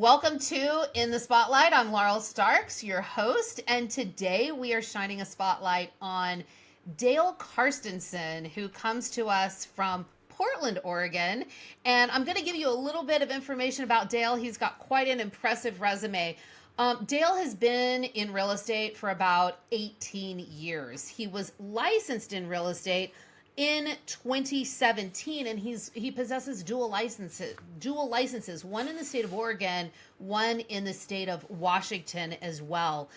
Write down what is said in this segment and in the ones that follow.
Welcome to In the Spotlight. I'm Laurel Starks, your host, and today we are shining a spotlight on Dale Carstensen, who comes to us from Portland, Oregon. And I'm going to give you a little bit of information about Dale. He's got quite an impressive resume. Dale has been in real estate for about 18 years. He was licensed in real estate in 2017, and he possesses dual licenses, one in the state of Oregon, one in the state of Washington as well.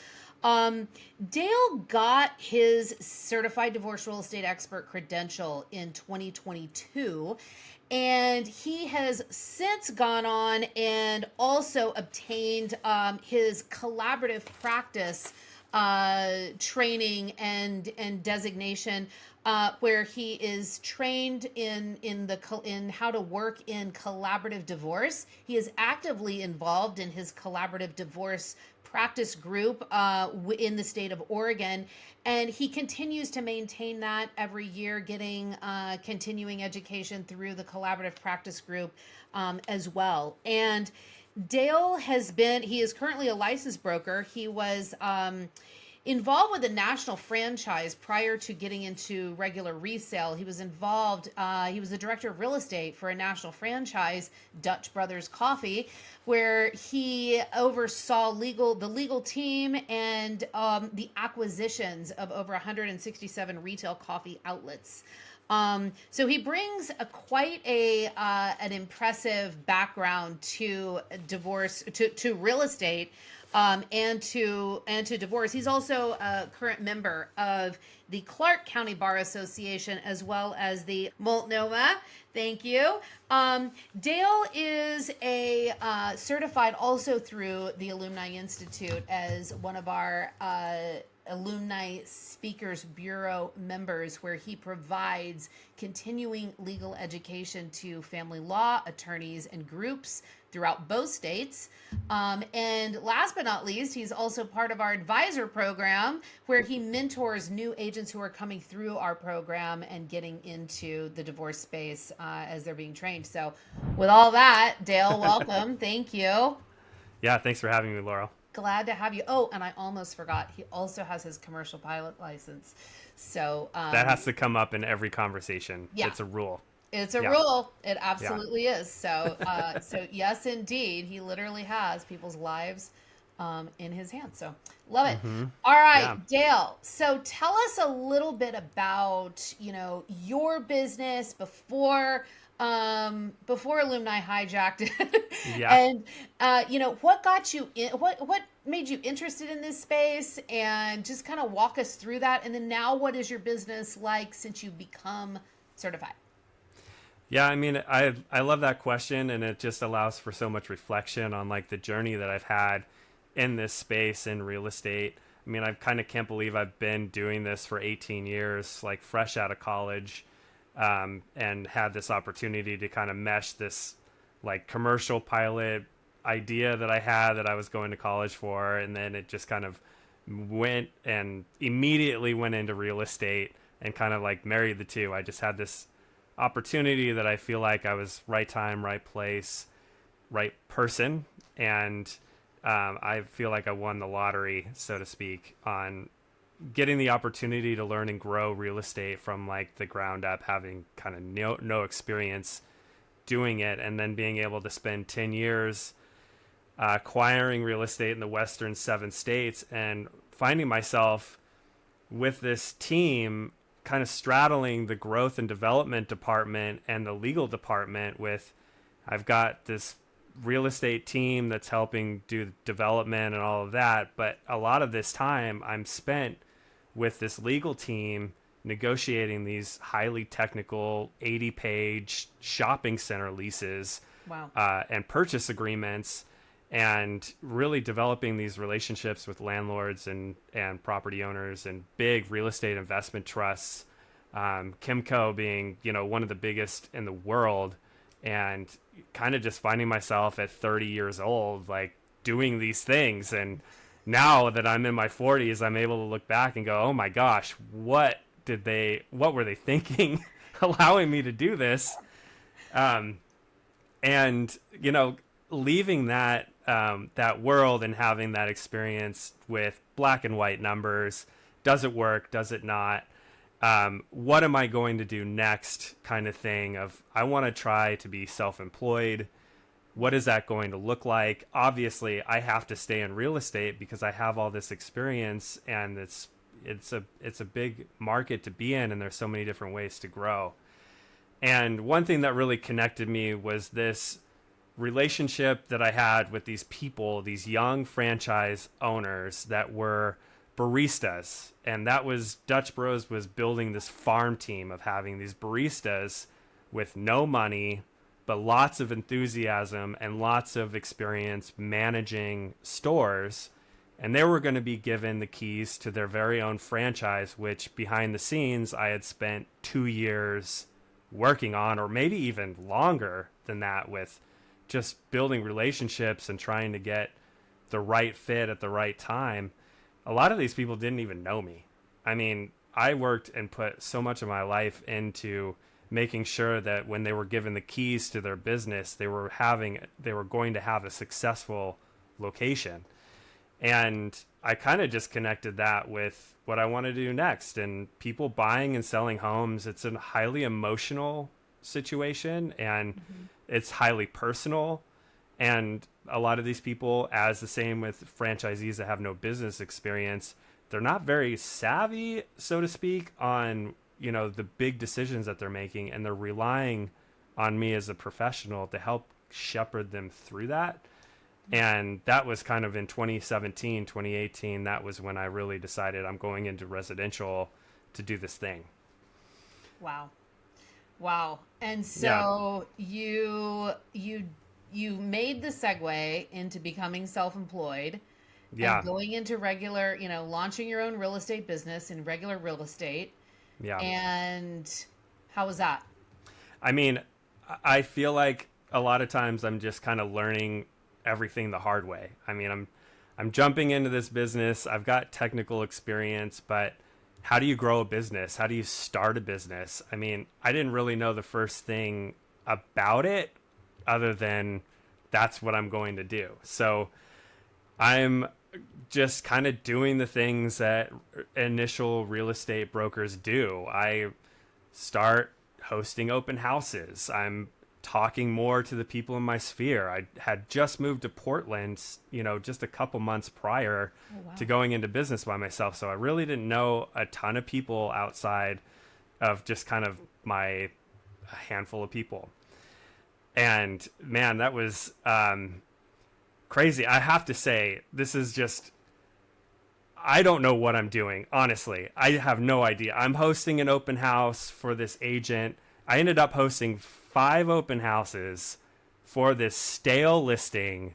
Dale got his certified divorce real estate expert credential in 2022, and he has since gone on and also obtained his collaborative practice training and designation, where he is trained in how to work in collaborative divorce. He is actively involved in his collaborative divorce practice group in the state of Oregon, and he continues to maintain that every year, getting continuing education through the collaborative practice group as well. And Dale he is currently a licensed broker. He was involved with a national franchise prior to getting into regular resale. He was involved, he was the director of real estate for a national franchise, Dutch Brothers Coffee, where he oversaw the legal team and the acquisitions of over 167 retail coffee outlets. So he brings quite an impressive background to divorce, to real estate, and to divorce. He's also a current member of the Clark County Bar Association as well as the Multnomah. Thank you. Dale is a certified also through the Alumni Institute as one of our Alumni Speakers Bureau members, where he provides continuing legal education to family law attorneys and groups throughout both states. And last but not least, he's also part of our advisor program, where he mentors new agents who are coming through our program and getting into the divorce space as they're being trained. So with all that, Dale, welcome. Thank you. Yeah, thanks for having me, Laurel. Glad to have you. Oh, and I almost forgot. He also has his commercial pilot license. So that has to come up in every conversation. Yeah. It's a rule. It's a rule. It absolutely is. So, so yes, indeed, he literally has people's lives in his hands. So love it. Mm-hmm. All right, Dale. So tell us a little bit about, your business before Alumni hijacked it. Yeah. And, what got you in, what made you interested in this space, and just kind of walk us through that. And then now, what is your business like since you've become certified? Yeah, I mean, I love that question, and it just allows for so much reflection on like the journey that I've had in this space in real estate. I mean, I kind of can't believe I've been doing this for 18 years, like fresh out of college, and had this opportunity to kind of mesh this like commercial pilot idea that I had that I was going to college for, and then it just kind of went and immediately went into real estate and kind of like married the two. I just had this opportunity that I feel like I was right time, right place, right person. And I feel like I won the lottery, so to speak, on getting the opportunity to learn and grow real estate from like the ground up, having kind of no experience doing it, and then being able to spend 10 years acquiring real estate in the Western 7 states and finding myself with this team kind of straddling the growth and development department and the legal department. I've got this real estate team that's helping do development and all of that, but a lot of this time I'm spent with this legal team negotiating these highly technical 80-page shopping center leases. Wow. And purchase agreements, and really developing these relationships with landlords and property owners and big real estate investment trusts, Kimco being, one of the biggest in the world, and kind of just finding myself at 30 years old, like doing these things. And now that I'm in my 40s, I'm able to look back and go, oh my gosh, what were they thinking allowing me to do this? And, leaving that that world and having that experience with black and white numbers. Does it work? Does it not? What am I going to do next? Kind of thing of, I want to try to be self-employed. What is that going to look like? Obviously, I have to stay in real estate because I have all this experience, and it's a big market to be in, and there's so many different ways to grow. And one thing that really connected me was this relationship that I had with these people, these young franchise owners that were baristas. And that was, Dutch Bros was building this farm team of having these baristas with no money, but lots of enthusiasm and lots of experience managing stores. And they were going to be given the keys to their very own franchise, which behind the scenes I had spent 2 years working on, or maybe even longer than that, with just building relationships and trying to get the right fit at the right time. A lot of these people didn't even know me. I mean, I worked and put so much of my life into making sure that when they were given the keys to their business, they were going to have a successful location. And I kind of just connected that with what I want to do next. And people buying and selling homes, it's a highly emotional situation, and it's highly personal. And a lot of these people, as the same with franchisees that have no business experience, they're not very savvy, so to speak, on, you know, the big decisions that they're making, and they're relying on me as a professional to help shepherd them through that. And that was kind of in 2017, 2018. That was when I really decided I'm going into residential to do this thing. Wow. And so you made the segue into becoming self-employed and going into regular, launching your own real estate business in regular real estate. Yeah. And how was that? I mean, I feel like a lot of times I'm just kind of learning everything the hard way. I mean, I'm jumping into this business. I've got technical experience, but how do you grow a business? How do you start a business? I mean, I didn't really know the first thing about it other than that's what I'm going to do. So I'm just kind of doing the things that initial real estate brokers do. I start hosting open houses. I'm talking more to the people in my sphere. I had just moved to Portland, just a couple months prior to going into business by myself. So I really didn't know a ton of people outside of just kind of my handful of people. And man, that was crazy. I have to say, this is just, I don't know what I'm doing. Honestly, I have no idea. I'm hosting an open house for this agent. I ended up hosting 5 open houses for this stale listing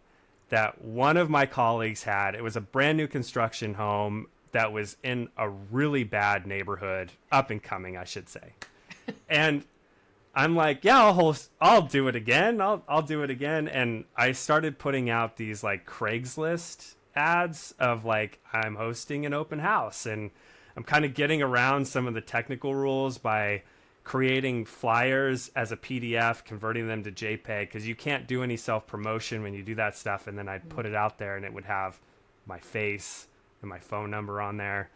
that one of my colleagues had. It was a brand new construction home that was in a really bad neighborhood, up and coming, I should say. And I'm like, yeah, I'll do it again. I'll do it again. And I started putting out these like Craigslist ads of like, I'm hosting an open house, and I'm kind of getting around some of the technical rules by creating flyers as a PDF, converting them to JPEG, because you can't do any self-promotion when you do that stuff. And then I'd put it out there and it would have my face and my phone number on there.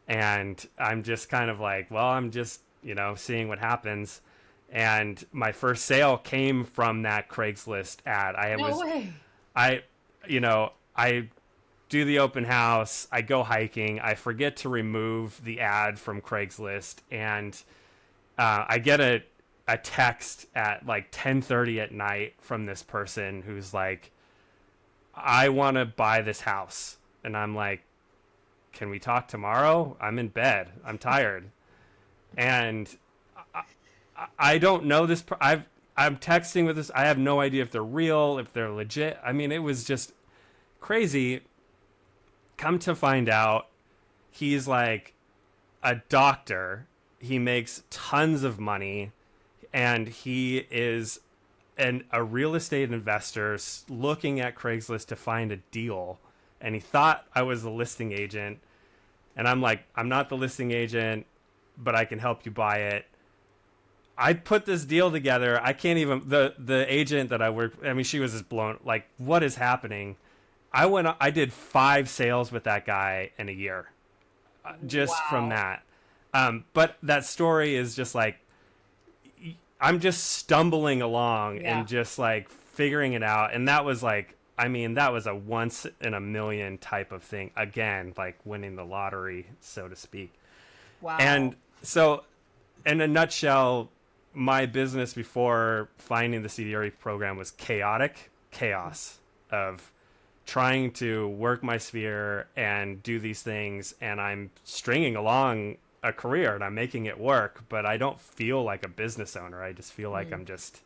And I'm just kind of like, well, I'm just, seeing what happens. And my first sale came from that Craigslist ad. I do the open house, I go hiking, I forget to remove the ad from Craigslist, and I get a text at like 10:30 at night from this person who's like, I want to buy this house. And I'm like, can we talk tomorrow? I'm in bed. I'm tired. And I don't know this. I'm texting with this. I have no idea if they're real, if they're legit. I mean, it was just crazy. Come to find out, he's like a doctor. He makes tons of money, and he is a real estate investor looking at Craigslist to find a deal. And he thought I was the listing agent. And I'm like, I'm not the listing agent, but I can help you buy it. I put this deal together. I can't even the agent that I worked. I mean, she was just blown. Like, what is happening? I did 5 sales with that guy in a year, just from Wow. that. But that story is just like I'm just stumbling along Yeah. and just like figuring it out. And that was like, I mean, that was a once in a million type of thing. Again, like winning the lottery, so to speak. Wow. And so, in a nutshell, my business before finding the CDRE program was chaos of trying to work my sphere and do these things. And I'm stringing along a career and I'm making it work, but I don't feel like a business owner. I just feel like Mm. I'm just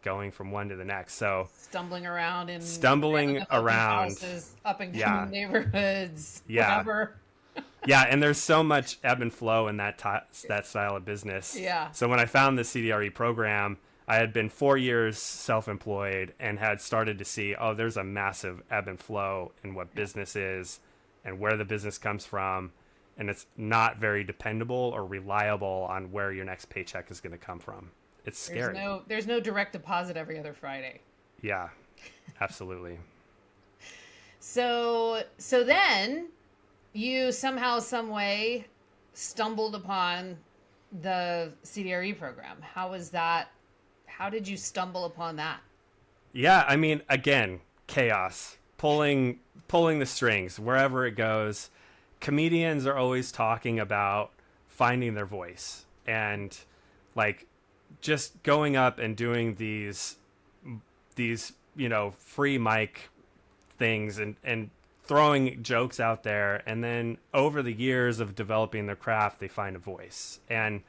going from one to the next. So, Stumbling around in stumbling random open around. houses, up and Yeah. coming neighborhoods, Yeah. whatever. Yeah, and there's so much ebb and flow in that style of business. Yeah. So when I found the CDRE program, I had been 4 years self-employed and had started to see, oh, there's a massive ebb and flow in what Yeah. business is and where the business comes from, and it's not very dependable or reliable on where your next paycheck is going to come from. It's scary. There's no direct deposit every other Friday. Yeah, absolutely. So then you somehow, some way stumbled upon the CDRE program. How was that? How did you stumble upon that? Yeah, I mean, again, chaos, pulling the strings wherever it goes. Comedians are always talking about finding their voice and like just going up and doing these free mic things and throwing jokes out there, and then over the years of developing their craft they find a voice. And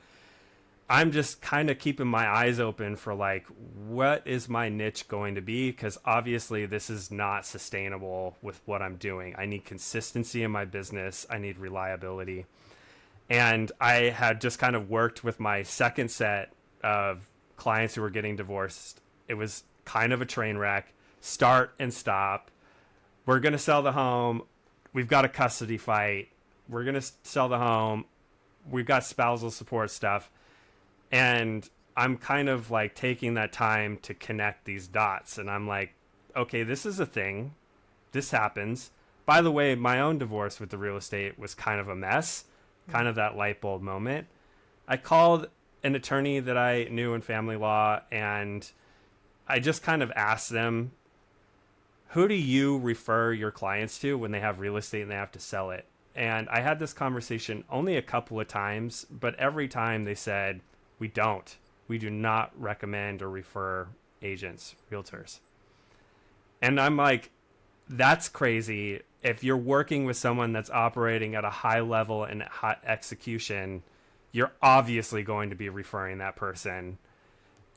I'm just kind of keeping my eyes open for like, what is my niche going to be? Because obviously this is not sustainable with what I'm doing. I need consistency in my business. I need reliability. And I had just kind of worked with my second set of clients who were getting divorced. It was kind of a train wreck, start and stop. We're going to sell the home. We've got a custody fight. We're going to sell the home. We've got spousal support stuff. And I'm kind of like taking that time to connect these dots. And I'm like, okay, this is a thing. This happens. By the way, my own divorce with the real estate was kind of a mess, kind of that light bulb moment. I called an attorney that I knew in family law, and I just kind of asked them, who do you refer your clients to when they have real estate and they have to sell it? And I had this conversation only a couple of times, but every time they said, we don't. We do not recommend or refer agents, realtors. And I'm like, that's crazy. If you're working with someone that's operating at a high level and high execution, you're obviously going to be referring that person.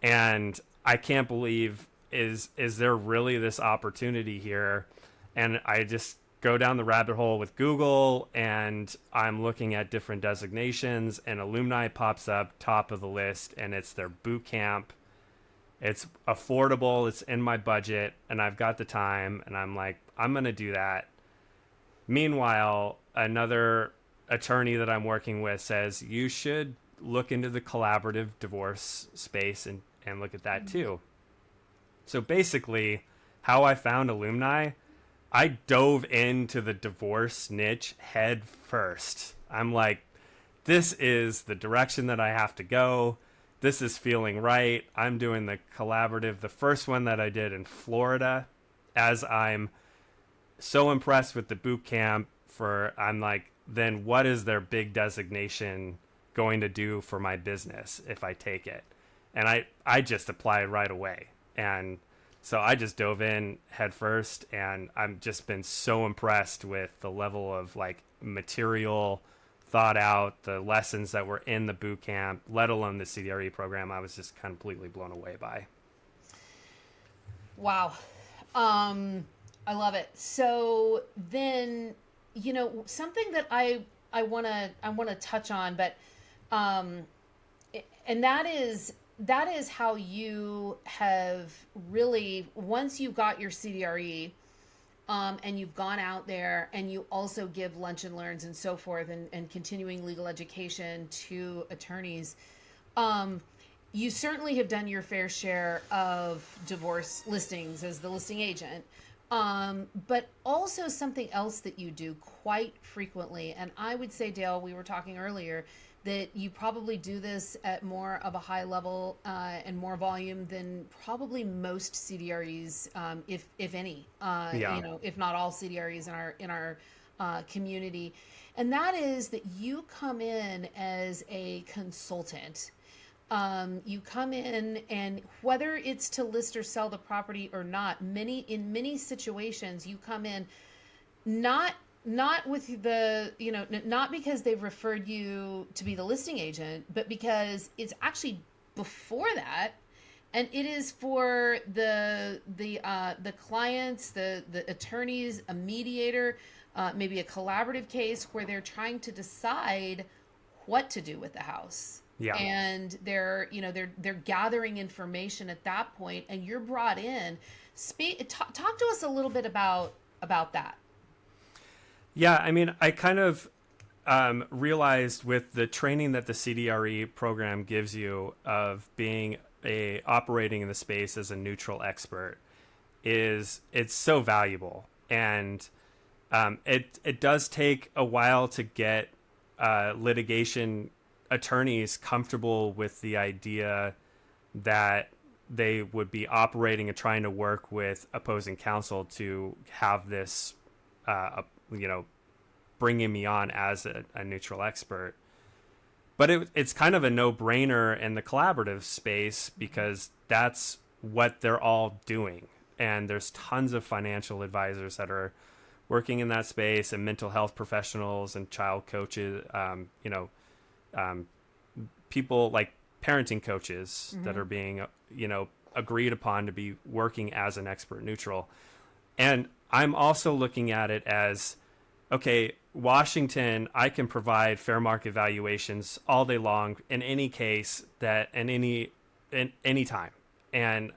And I can't believe, is there really this opportunity here? And I just go down the rabbit hole with Google, and I'm looking at different designations, and alumni pops up top of the list, and it's their boot camp. It's affordable, it's in my budget, and I've got the time, and I'm like, I'm going to do that. Meanwhile, another attorney that I'm working with says, you should look into the collaborative divorce space and look at that too. So basically, how I found alumni, I dove into the divorce niche head first. I'm like, this is the direction that I have to go. This is feeling right. I'm doing the collaborative, the first one that I did in Florida, as I'm so impressed with the boot camp I'm like, then what is their big designation going to do for my business if I take it? And I just applied right away. And so I just dove in head first, and I've just been so impressed with the level of like material thought out, the lessons that were in the boot camp, let alone the CDRE program. I was just completely blown away by. Wow. I love it. So then, something that I want to touch on, but um and that is how you have really, once you got your CDRE, and you've gone out there and you also give lunch and learns and so forth, and continuing legal education to attorneys, um, you certainly have done your fair share of divorce listings as the listing agent. But also something else that you do quite frequently, and I would say, Dale, we were talking earlier that you probably do this at more of a high level and more volume than probably most CDREs, if any, Yeah. if not all CDREs in our community, and that is that you come in as a consultant. You come in, and whether it's to list or sell the property or not, in many situations you come in not with the not because they've referred you to be the listing agent, but because it's actually before that, and it is for the clients, the attorneys, a mediator, maybe a collaborative case where they're trying to decide what to do with the house. Yeah. And they're gathering information at that point, and you're brought in. Talk to us a little bit about that. Yeah, I mean, I kind of realized with the training that the CDRE program gives you of being operating in the space as a neutral expert it's so valuable, and it does take a while to get litigation attorneys comfortable with the idea that they would be operating and trying to work with opposing counsel to have this, bringing me on as a neutral expert. But it's kind of a no-brainer in the collaborative space because that's what they're all doing. And there's tons of financial advisors that are working in that space, and mental health professionals and child coaches, people like parenting coaches that are being, agreed upon to be working as an expert neutral. And I'm also looking at it as, okay, Washington, I can provide fair market valuations all day long in any case that in any time. And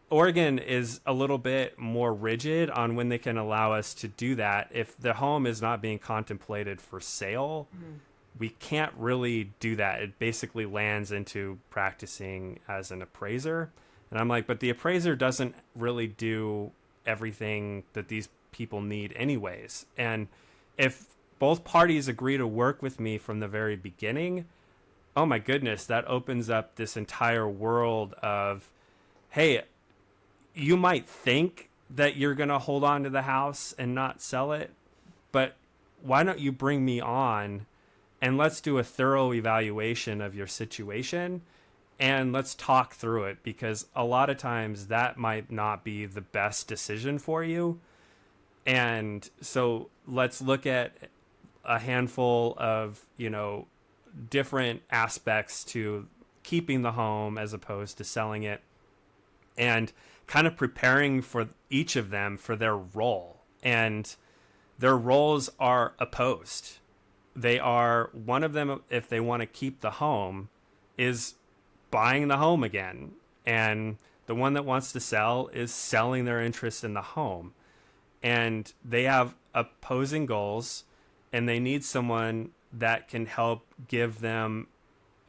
Oregon is a little bit more rigid on when they can allow us to do that. If the home is not being contemplated for sale, we can't really do that. It basically lands into practicing as an appraiser. And I'm like, but the appraiser doesn't really do everything that these people need anyways. And if both parties agree to work with me from the very beginning, oh my goodness, that opens up this entire world of, hey, you might think that you're going to hold on to the house and not sell it, but why don't you bring me on and let's do a thorough evaluation of your situation and let's talk through it, because a lot of times that might not be the best decision for you. And so let's look at a handful of, different aspects to keeping the home as opposed to selling it, and kind of preparing for each of them for their role. And their roles are opposed. They are, one of them, if they want to keep the home, is buying the home again. And the one that wants to sell is selling their interest in the home. And they have opposing goals, and they need someone that can help give them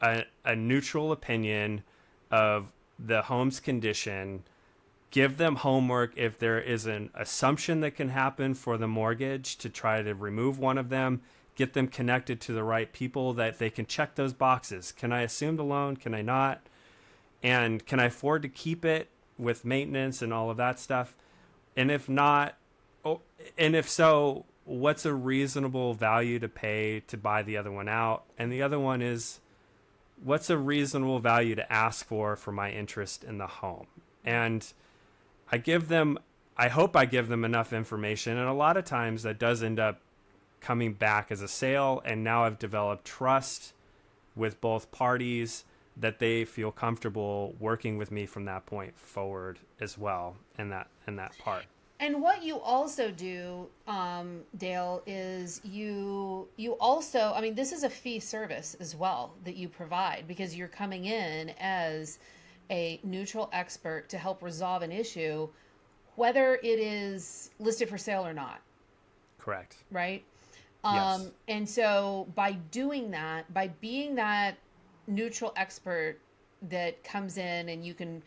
a neutral opinion of the home's condition, give them homework if there is an assumption that can happen for the mortgage to try to remove one of them, get them connected to the right people that they can check those boxes. Can I assume the loan? Can I not? And can I afford to keep it with maintenance and all of that stuff? And if not, and if so, what's a reasonable value to pay to buy the other one out? And the other one is, what's a reasonable value to ask for my interest in the home? And I hope I give them enough information. And a lot of times that does end up coming back as a sale. And now I've developed trust with both parties that they feel comfortable working with me from that point forward as well in that part. And what you also do, Dale, is you also, I mean, this is a fee service as well that you provide, because you're coming in as a neutral expert to help resolve an issue, whether it is listed for sale or not. Correct. Right? Yes. And so by doing that, by being that neutral expert that comes in, and you can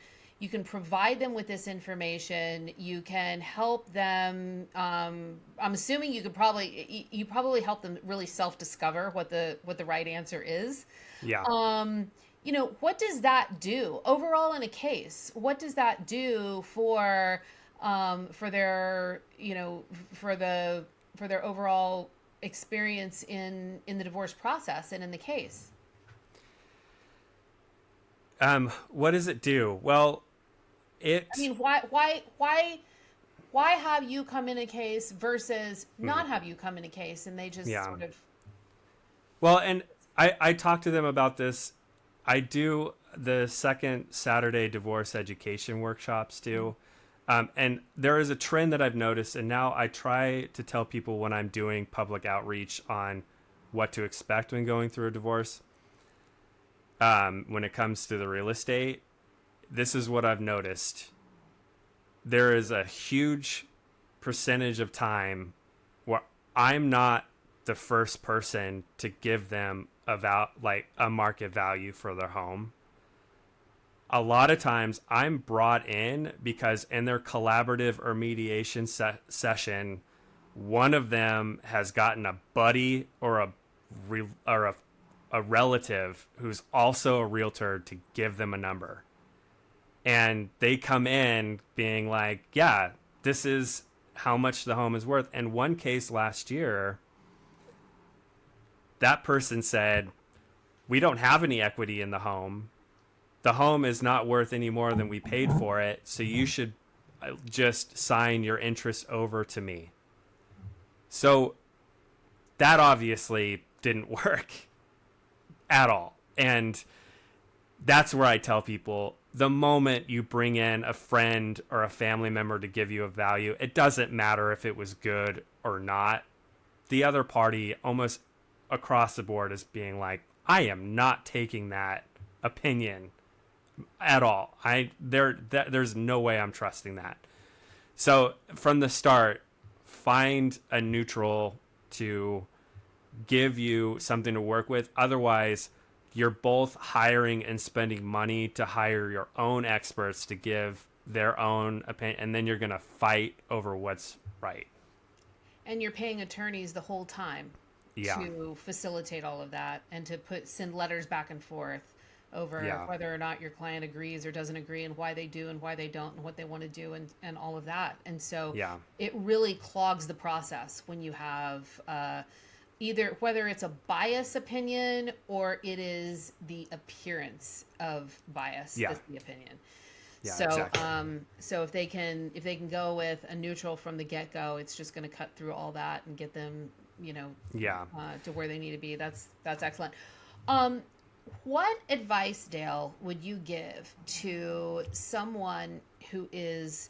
provide them with this information. You can help them. I'm assuming you probably help them really self discover what the right answer is. Yeah. What does that do overall in a case? What does that do for their, for their overall experience in the divorce process and in the case? What does it do? Well, it. I mean, why have you come in a case versus not have you come in a case, and they just Yeah. sort of. Well, and I talk to them about this. I do the second Saturday divorce education workshops too. And there is a trend that I've noticed, and now I try to tell people when I'm doing public outreach on what to expect when going through a divorce. When it comes to the real estate, this is what I've noticed. There is a huge percentage of time where I'm not the first person to give them a market value for their home. A lot of times I'm brought in because in their collaborative or mediation session, one of them has gotten a buddy or a relative who's also a realtor to give them a number. And they come in being like, yeah, this is how much the home is worth. And one case last year, that person said, we don't have any equity in the home. The home is not worth any more than we paid for it. So you should just sign your interest over to me. So that obviously didn't work at all. And that's where I tell people, the moment you bring in a friend or a family member to give you a value, it doesn't matter if it was good or not. The other party almost across the board is being like, I am not taking that opinion at all. There's no way I'm trusting that. So from the start, find a neutral to give you something to work with. Otherwise, you're both hiring and spending money to hire your own experts to give their own opinion, and then you're going to fight over what's right. And you're paying attorneys the whole time to facilitate all of that, and to send letters back and forth over whether or not your client agrees or doesn't agree, and why they do and why they don't, and what they want to do, and all of that. And so it really clogs the process when you have either, whether it's a bias opinion or it is the appearance of bias as the opinion. Yeah, so exactly. So if they can go with a neutral from the get-go, it's just going to cut through all that and get them to where they need to be. That's excellent. What advice, Dale, would you give to someone who is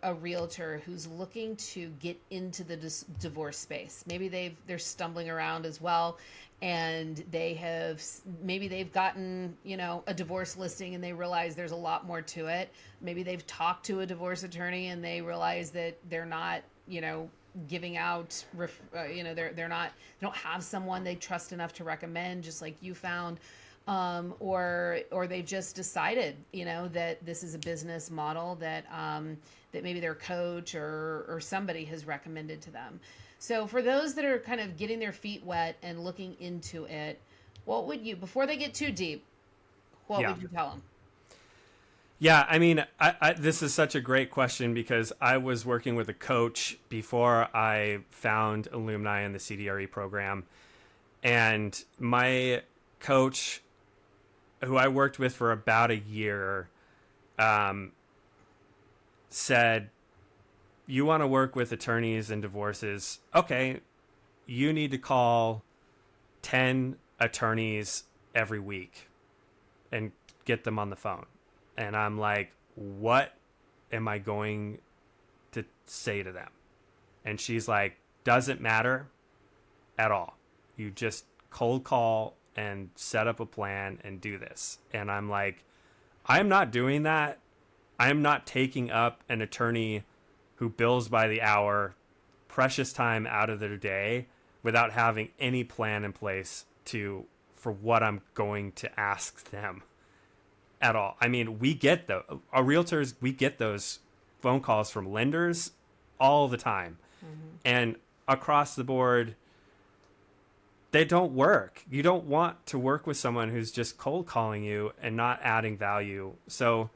a realtor who's looking to get into the divorce space? Maybe they're stumbling around as well, and maybe they've gotten a divorce listing and they realize there's a lot more to it. Maybe they've talked to a divorce attorney and they realize that they're not giving out they don't have someone they trust enough to recommend, just like you found. Or they've just decided, that this is a business model that maybe their coach or somebody has recommended to them. So for those that are kind of getting their feet wet and looking into it, what would you, before they get too deep, what would you tell them? Yeah, I mean, this is such a great question because I was working with a coach before I found alumni in the CDRE program. And my coach, who I worked with for about a year, said, you want to work with attorneys and divorces? Okay, you need to call 10 attorneys every week and get them on the phone. And I'm like, what am I going to say to them? And she's like, doesn't matter at all. You just cold call and set up a plan and do this. And I'm like, I'm not doing that. I'm not taking up an attorney who bills by the hour, precious time out of their day, without having any plan in place for what I'm going to ask them. at all. I mean, our realtors, we get those phone calls from lenders all the time. And across the board, they don't work. You don't want to work with someone who's just cold calling you and not adding value. So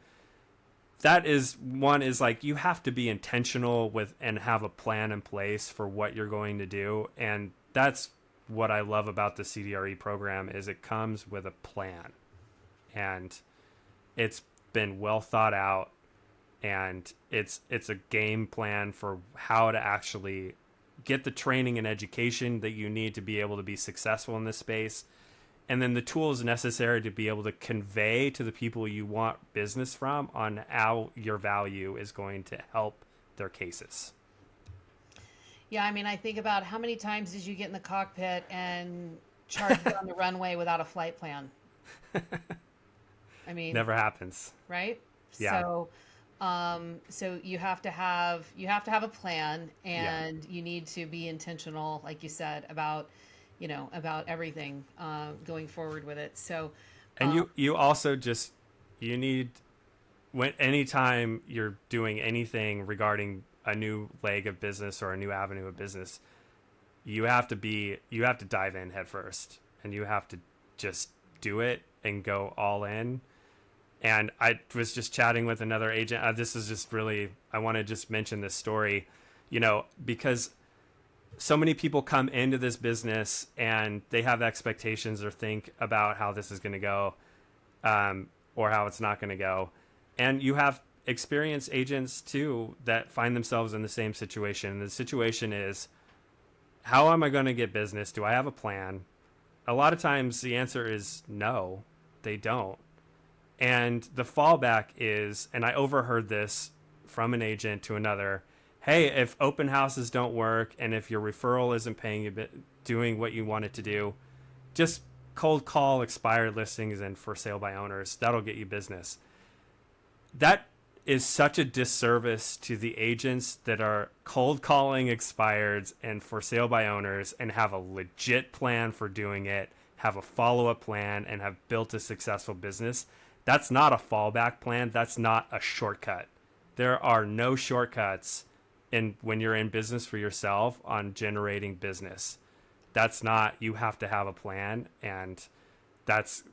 that is one, is like, you have to be intentional with and have a plan in place for what you're going to do. And that's what I love about the CDRE program, is it comes with a plan, and it's been well thought out, and it's a game plan for how to actually get the training and education that you need to be able to be successful in this space, and then the tools necessary to be able to convey to the people you want business from on how your value is going to help their cases. Yeah, I mean, I think about how many times did you get in the cockpit and charge on the runway without a flight plan? I mean, Never happens. right? Yeah. So you have to have a plan, and you need to be intentional, like you said, about everything going forward with it. So, And you also just, you need, anytime you're doing anything regarding a new leg of business or a new avenue of business, you have to dive in head first, and you have to just do it and go all in. And I was just chatting with another agent. This is just really, I want to just mention this story, because so many people come into this business and they have expectations or think about how this is going to go, or how it's not going to go. And you have experienced agents too that find themselves in the same situation. The situation is, how am I going to get business? Do I have a plan? A lot of times the answer is no, they don't. And the fallback is, and I overheard this from an agent to another, hey, if open houses don't work and if your referral isn't paying you, doing what you want it to do, just cold call expired listings and for sale by owners. That'll get you business. That is such a disservice to the agents that are cold calling expireds and for sale by owners and have a legit plan for doing it, have a follow-up plan, and have built a successful business. That's not a fallback plan. That's not a shortcut. There are no shortcuts when you're in business for yourself on generating business. That's not, you have to have a plan. And that's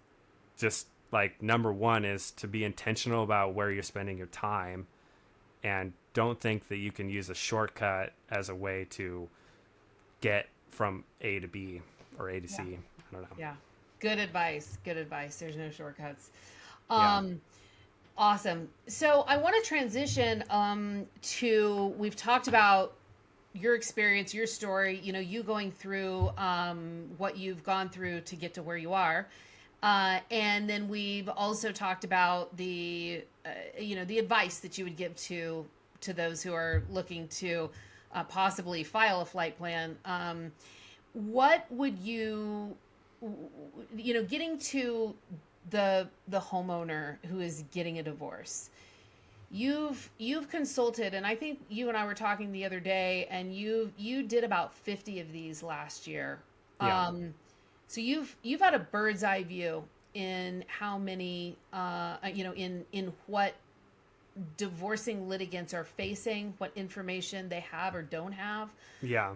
just like, number one is to be intentional about where you're spending your time, and don't think that you can use a shortcut as a way to get from A to B or A to C. I don't know. Yeah. Good advice. There's no shortcuts. Yeah. Awesome. So I want to transition we've talked about your experience, your story, you going through what you've gone through to get to where you are. And then we've also talked about the advice that you would give to those who are looking to possibly file a flight plan. What would getting to the homeowner who is getting a divorce? You've consulted, and I think you and I were talking the other day, and you did about 50 of these last year. Yeah. So you've had a bird's eye view in how many in what divorcing litigants are facing, what information they have or don't have. Yeah.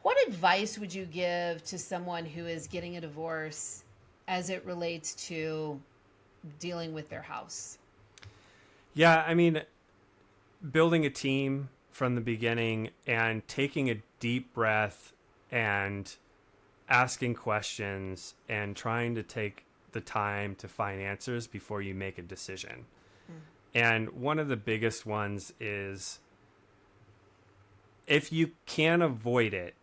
What advice would you give to someone who is getting a divorce as it relates to dealing with their house? Yeah, I mean, building a team from the beginning and taking a deep breath and asking questions and trying to take the time to find answers before you make a decision. And one of the biggest ones is, if you can avoid it,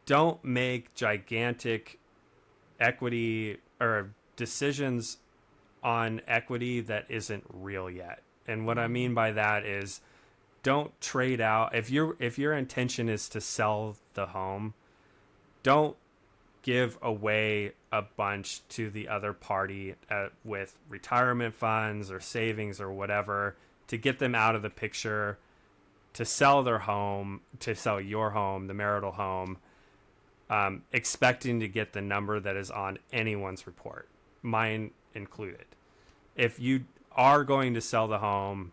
don't make gigantic equity or decisions on equity that isn't real yet. And what I mean by that is, don't trade out. If your intention is to sell the home, don't give away a bunch to the other party with retirement funds or savings or whatever to get them out of the picture, to sell their home, to sell your home, the marital home, expecting to get the number that is on anyone's report, mine included. if you are going to sell the home,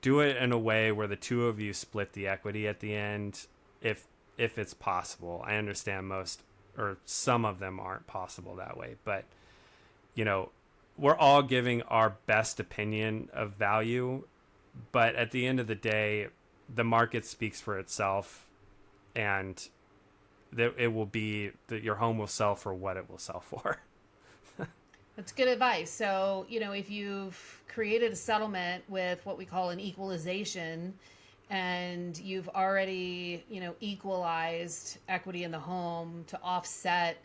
do it in a way where the two of you split the equity at the end, if it's possible. I understand most or some of them aren't possible that way, but we're all giving our best opinion of value, but at the end of the day, the market speaks for itself, and it will be that your home will sell for what it will sell for. That's good advice. So, if you've created a settlement with what we call an equalization, and you've already, equalized equity in the home to offset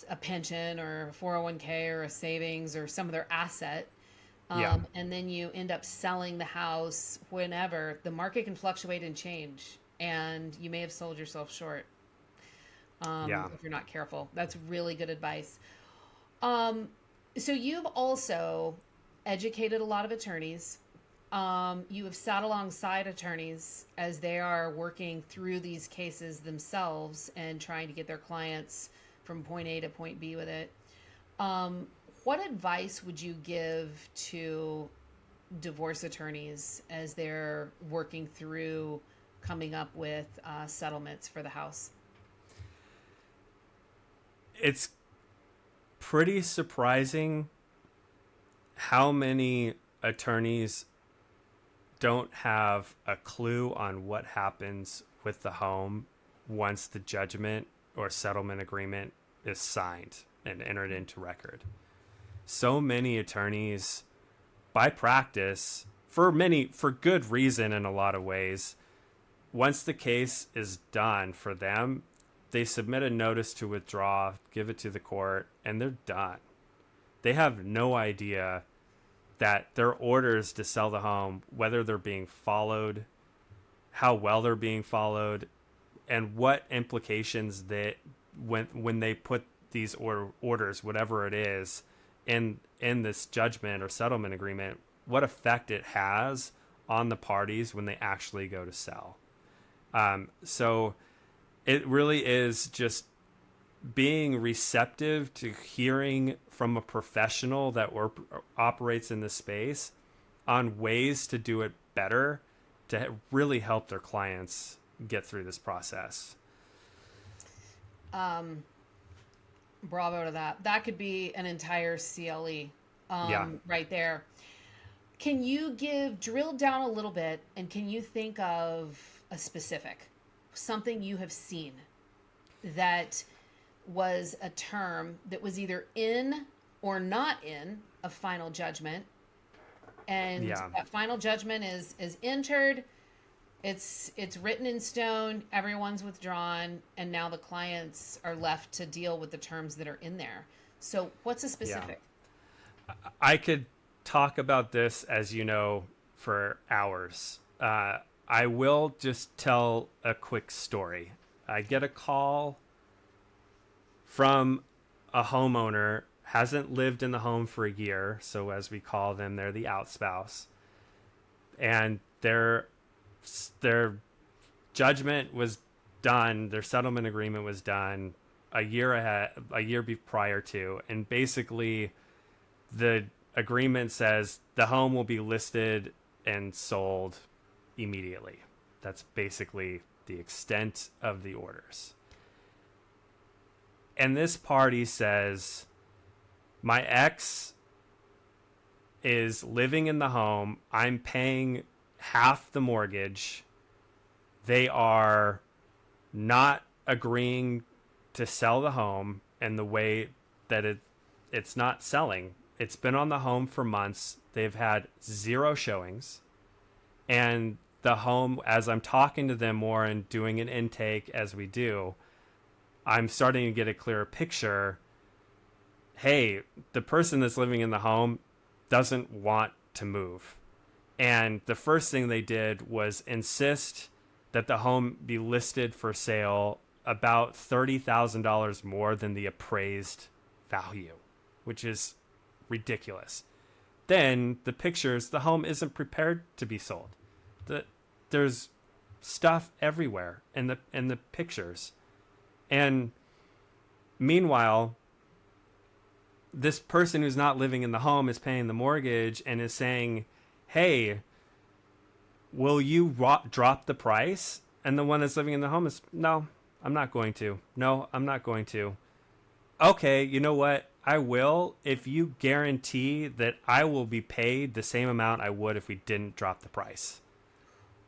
a pension or 401k or a savings or some other asset, Yeah. and then you end up selling the house whenever, the market can fluctuate and change, and you may have sold yourself short Yeah. if you're not careful. That's really good advice. Um, so you've also educated a lot of attorneys. You have sat alongside attorneys as they are working through these cases themselves and trying to get their clients from point A to point B with it. What advice would you give to divorce attorneys as they're working through coming up with settlements for the house? It's pretty surprising how many attorneys don't have a clue on what happens with the home once the judgment or settlement agreement is signed and entered into record. So many attorneys, by practice, for good reason in a lot of ways, once the case is done for them, they submit a notice to withdraw, give it to the court, and they're done. They have no idea that their orders to sell the home, whether they're being followed, how well they're being followed, and what implications that when they put these orders, whatever it is, in this judgment or settlement agreement, what effect it has on the parties when they actually go to sell. So it really is just being receptive to hearing from a professional that operates in this space on ways to do it better to really help their clients get through this process. Bravo to that. That could be an entire CLE Yeah. right there. Can you drill down a little bit, and can you think of a specific, something you have seen that was a term that was either in or not in a final judgment, and Yeah. that final judgment is entered, it's written in stone, everyone's withdrawn, and now the clients are left to deal with the terms that are in there. So what's a specific? I could talk about this, as you know, for hours. I will just tell a quick story. I get a call from a homeowner, hasn't lived in the home for a year, so as we call them, they're the outspouse, and their judgment was done, their settlement agreement was done a year prior to, and basically the agreement says the home will be listed and sold immediately. That's basically the extent of the orders. And this party says, my ex is living in the home. I'm paying half the mortgage. They are not agreeing to sell the home in the way that it's not selling. It's been on the home for months. They've had 0 showings. And the home, as I'm talking to them more and doing an intake as we do, I'm starting to get a clearer picture. Hey, the person that's living in the home doesn't want to move. And the first thing they did was insist that the home be listed for sale about $30,000 more than the appraised value, which is ridiculous. Then the pictures, the home isn't prepared to be sold. There's stuff everywhere in the pictures. And meanwhile, this person who's not living in the home is paying the mortgage and is saying, hey, will you drop the price? And the one that's living in the home is, no, I'm not going to. No, I'm not going to. Okay, you know what? I will if you guarantee that I will be paid the same amount I would if we didn't drop the price.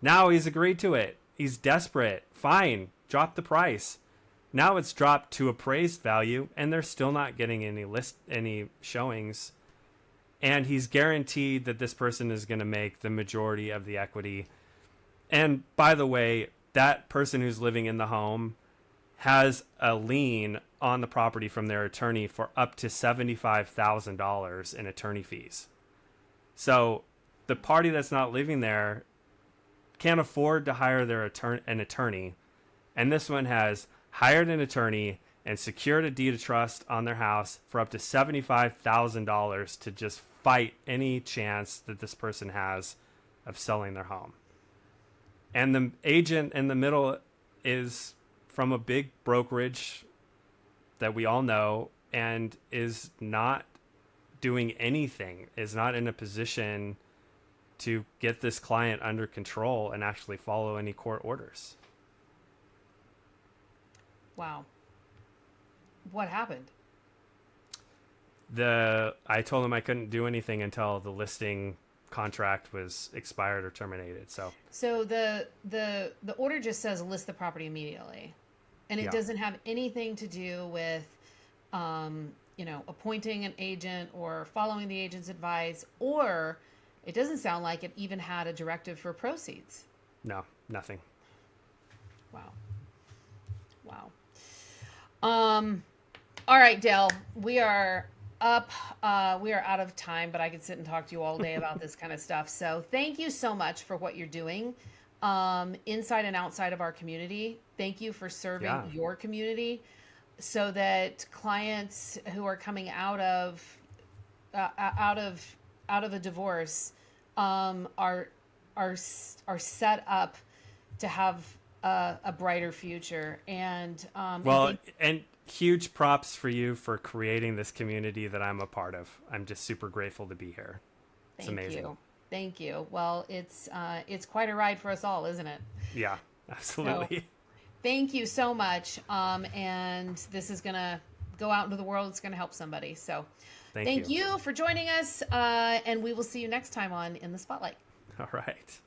Now he's agreed to it. He's desperate. Fine, drop the price. Now it's dropped to appraised value, and they're still not getting any showings. And he's guaranteed that this person is going to make the majority of the equity. And by the way, that person who's living in the home has a lien on the property from their attorney for up to $75,000 in attorney fees. So the party that's not living there can't afford to hire an attorney. And this one has hired an attorney and secured a deed of trust on their house for up to $75,000 to just fight any chance that this person has of selling their home. And the agent in the middle is from a big brokerage that we all know and is not doing anything, is not in a position to get this client under control and actually follow any court orders. Wow. What happened? I told him I couldn't do anything until the listing contract was expired or terminated. So the order just says list the property immediately, and it doesn't have anything to do with appointing an agent or following the agent's advice, or it doesn't sound like it even had a directive for proceeds. No, nothing. Wow. All right, Dale, we are up. We are out of time, but I could sit and talk to you all day about this kind of stuff. So thank you so much for what you're doing inside and outside of our community. Thank you for serving your community so that clients who are coming out of a divorce are set up to have a brighter future. And and huge props for you for creating this community that I'm a part of. I'm just super grateful to be here. It's amazing. Thank you. Well, it's quite a ride for us all, isn't it? Yeah, absolutely. So, thank you so much. And this is going to go out into the world. It's going to help somebody. So thank you for joining us. And we will see you next time on In the Spotlight. All right.